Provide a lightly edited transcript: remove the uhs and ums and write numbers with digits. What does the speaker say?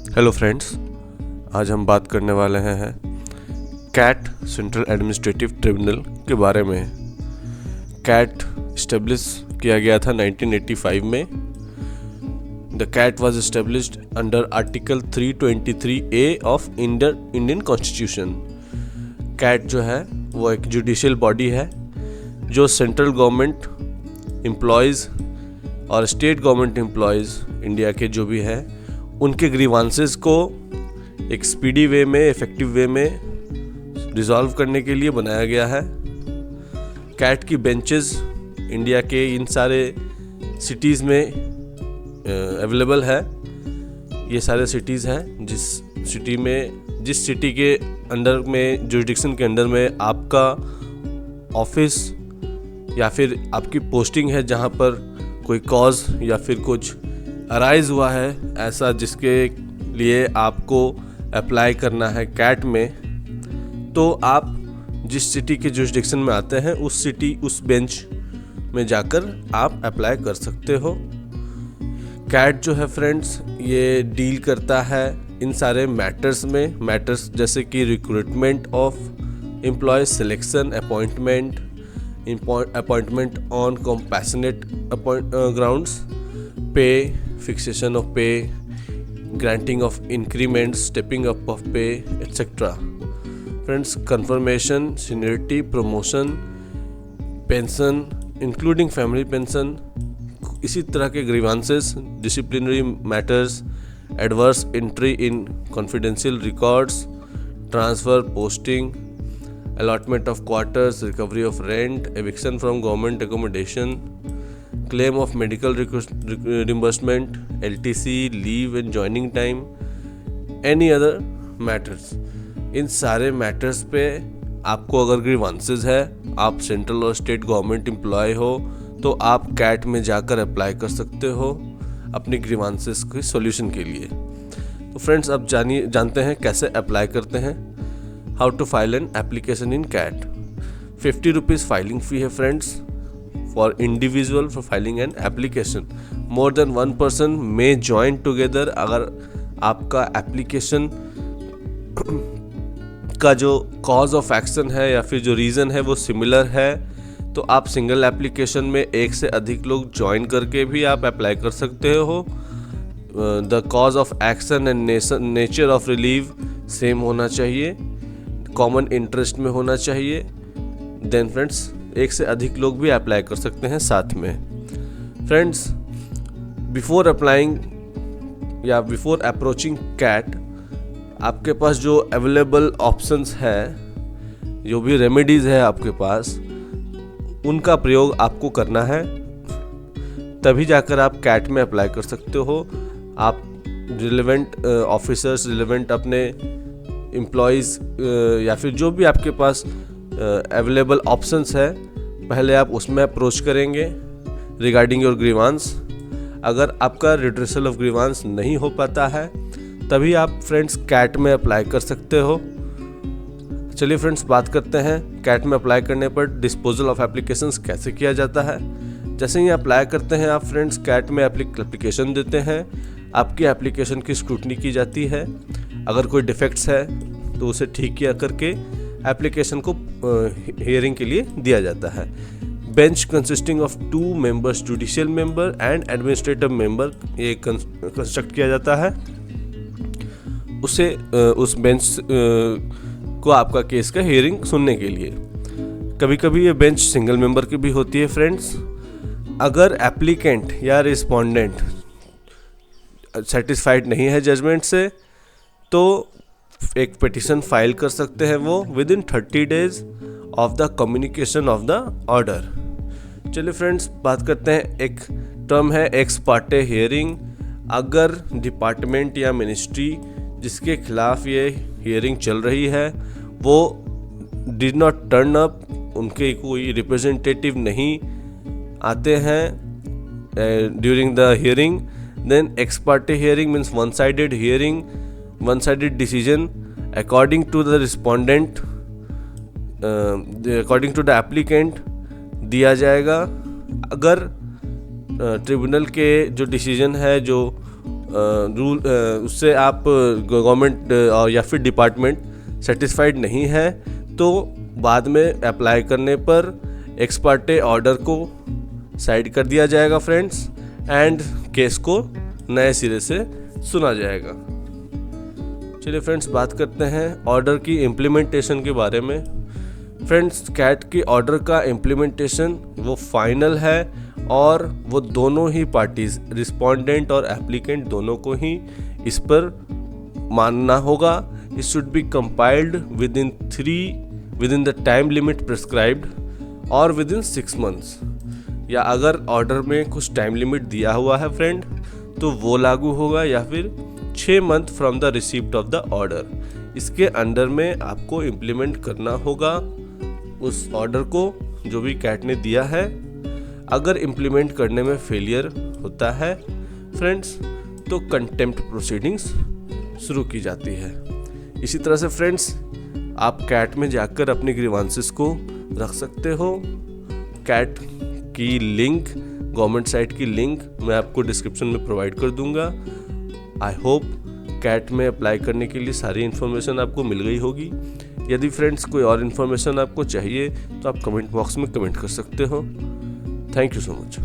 Hello friends, आज हम बात करने वाले हैं कैट सेंट्रल एडमिनिस्ट्रेटिव ट्रिब्यूनल के बारे में। कैट इस्टेब्लिश किया गया था 1985 में। The CAT was established under article 323A of Indian constitution. CAT जो है वो एक जुडिशियल बॉडी है जो सेंट्रल गवर्नमेंट एम्प्लॉयज़ और स्टेट गवर्नमेंट एम्प्लॉयज़ इंडिया के जो भी है उनके ग्रीवांसेस को एक स्पीडी वे में, इफ़ेक्टिव वे में रिजॉल्व करने के लिए बनाया गया है। कैट की बेंचेस इंडिया के इन सारे सिटीज़ में अवेलेबल है। ये सारे सिटीज़ हैं जिस सिटी के अंडर में, जुरिडिक्शन के अंडर में आपका ऑफिस या फिर आपकी पोस्टिंग है, जहाँ पर कोई कॉज या फिर कुछ अराइज हुआ है ऐसा जिसके लिए आपको अप्लाई करना है कैट में, तो आप जिस सिटी के जुरिडिक्शन में आते हैं उस बेंच में जाकर आप अप्लाई कर सकते हो। कैट जो है फ्रेंड्स, ये डील करता है इन सारे मैटर्स जैसे कि recruitment of employ, selection, appointment on compassionate grounds, pay, fixation of pay, granting of increments, stepping up of pay, etc. Friends, confirmation, seniority, promotion, pension, including family pension, इसी तरह के grievances, disciplinary matters, adverse entry in confidential records, transfer, posting, allotment of quarters, recovery of rent, eviction from government accommodation, claim of medical reimbursement, LTC, leave and joining time, any other matters। इन सारे matters पे आपको अगर grievances है, आप central और state government employ हो, तो आप कैट में जाकर अप्लाई कर सकते हो अपनी ग्रीवांसेस के सॉल्यूशन के लिए। तो फ्रेंड्स, अब जानते हैं कैसे अप्लाई करते हैं। How to file an application in CAT. 50 rupees filing fee है friends for individual for filing an application. More than one person may join together. अगर आपका एप्लीकेशन का जो कॉज ऑफ एक्शन है या फिर जो रीज़न है वो सिमिलर है, तो आप सिंगल एप्लीकेशन में एक से अधिक लोग ज्वाइन करके भी आप अप्लाई कर सकते हो। The cause of action and nature of relieve same होना चाहिए, कॉमन इंटरेस्ट में होना चाहिए। देन फ्रेंड्स, एक से अधिक लोग भी अप्लाई कर सकते हैं साथ में। फ्रेंड्स, बिफोर अप्लाइंग या बिफोर अप्रोचिंग कैट, आपके पास जो अवेलेबल ऑप्शंस है, जो भी रेमेडीज़ है आपके पास, उनका प्रयोग आपको करना है, तभी जाकर आप कैट में अप्लाई कर सकते हो। आप रिलेवेंट ऑफिसर्स, रिलेवेंट अपने एम्प्लॉयज़ या फिर जो भी आपके पास अवेलेबल ऑप्शंस है, पहले आप उसमें अप्रोच करेंगे रिगार्डिंग योर ग्रीवांस। अगर आपका रिड्रेसल ऑफ ग्रीवांस नहीं हो पाता है, तभी आप फ्रेंड्स कैट में अप्लाई कर सकते हो। चलिए फ्रेंड्स, बात करते हैं कैट में अप्लाई करने पर डिस्पोजल ऑफ एप्लीकेशंस कैसे किया जाता है। जैसे ही अप्लाई करते हैं आप फ्रेंड्स, कैट में एप्लीकेशन देते हैं, आपकी एप्लीकेशन की स्क्रूटनी की जाती है। अगर कोई डिफेक्ट्स है तो उसे ठीक किया करके एप्लीकेशन को हियरिंग के लिए दिया जाता है। Bench consisting of 2 members, judicial member and administrative member, ये कंस्ट्रक्ट किया जाता है। उस बेंच को आपका केस का हियरिंग सुनने के लिए। कभी कभी ये बेंच सिंगल मेंबर की भी होती है फ्रेंड्स। अगर एप्लीकेंट या रिस्पोंडेंट सेटिस्फाइड नहीं है जजमेंट से, तो एक पिटीशन फाइल कर सकते हैं वो with in 30 days of the communication of the order. चलिए फ्रेंड्स, बात करते हैं, एक टर्म है एक्स पार्टे हियरिंग। अगर डिपार्टमेंट या मिनिस्ट्री जिसके खिलाफ ये हियरिंग चल रही है वो डिड नॉट टर्न अप, उनके कोई रिप्रेजेंटेटिव नहीं आते हैं during the hearing, then ex parte hearing means one-sided hearing, one-sided decision according to the respondent, according to the applicant दिया जाएगा। अगर ट्रिब्यूनल के जो डिसीजन है, जो रूल उससे आप गवर्नमेंट या फिर डिपार्टमेंट सेटिस्फाइड नहीं है तो बाद में अप्लाई करने पर एक्स पार्टे ऑर्डर को साइड कर दिया जाएगा फ्रेंड्स, एंड केस को नए सिरे से सुना जाएगा। चलिए फ्रेंड्स, बात करते हैं ऑर्डर की इम्प्लीमेंटेशन के बारे में। फ्रेंड्स, कैट की ऑर्डर का इम्प्लीमेंटेशन वो फाइनल है और वो दोनों ही पार्टीज, रिस्पोंडेंट और एप्लीकेंट, दोनों को ही इस पर मानना होगा। It should be compiled with in the time limit prescribed और विद इन 6 months, या अगर ऑर्डर में कुछ टाइम लिमिट दिया हुआ है फ्रेंड तो वो लागू होगा, या फिर 6 month from the receipt of the order. इसके अंडर में आपको इम्प्लीमेंट करना होगा उस ऑर्डर को जो भी कैट ने दिया है। अगर इम्प्लीमेंट करने में फेलियर होता है फ्रेंड्स तो कंटेम्प्ट प्रोसीडिंग्स शुरू की जाती है। इसी तरह से फ्रेंड्स, आप कैट में जाकर अपनी ग्रीवांसेस को रख सकते हो। कैट की लिंक, गवर्नमेंट साइट की लिंक मैं आपको डिस्क्रिप्शन में प्रोवाइड कर दूंगा। आई होप कैट में अप्लाई करने के लिए सारी इन्फॉर्मेशन आपको मिल गई होगी। यदि फ्रेंड्स कोई और इन्फॉर्मेशन आपको चाहिए तो आप कमेंट बॉक्स में कमेंट कर सकते हो। Thank you so much.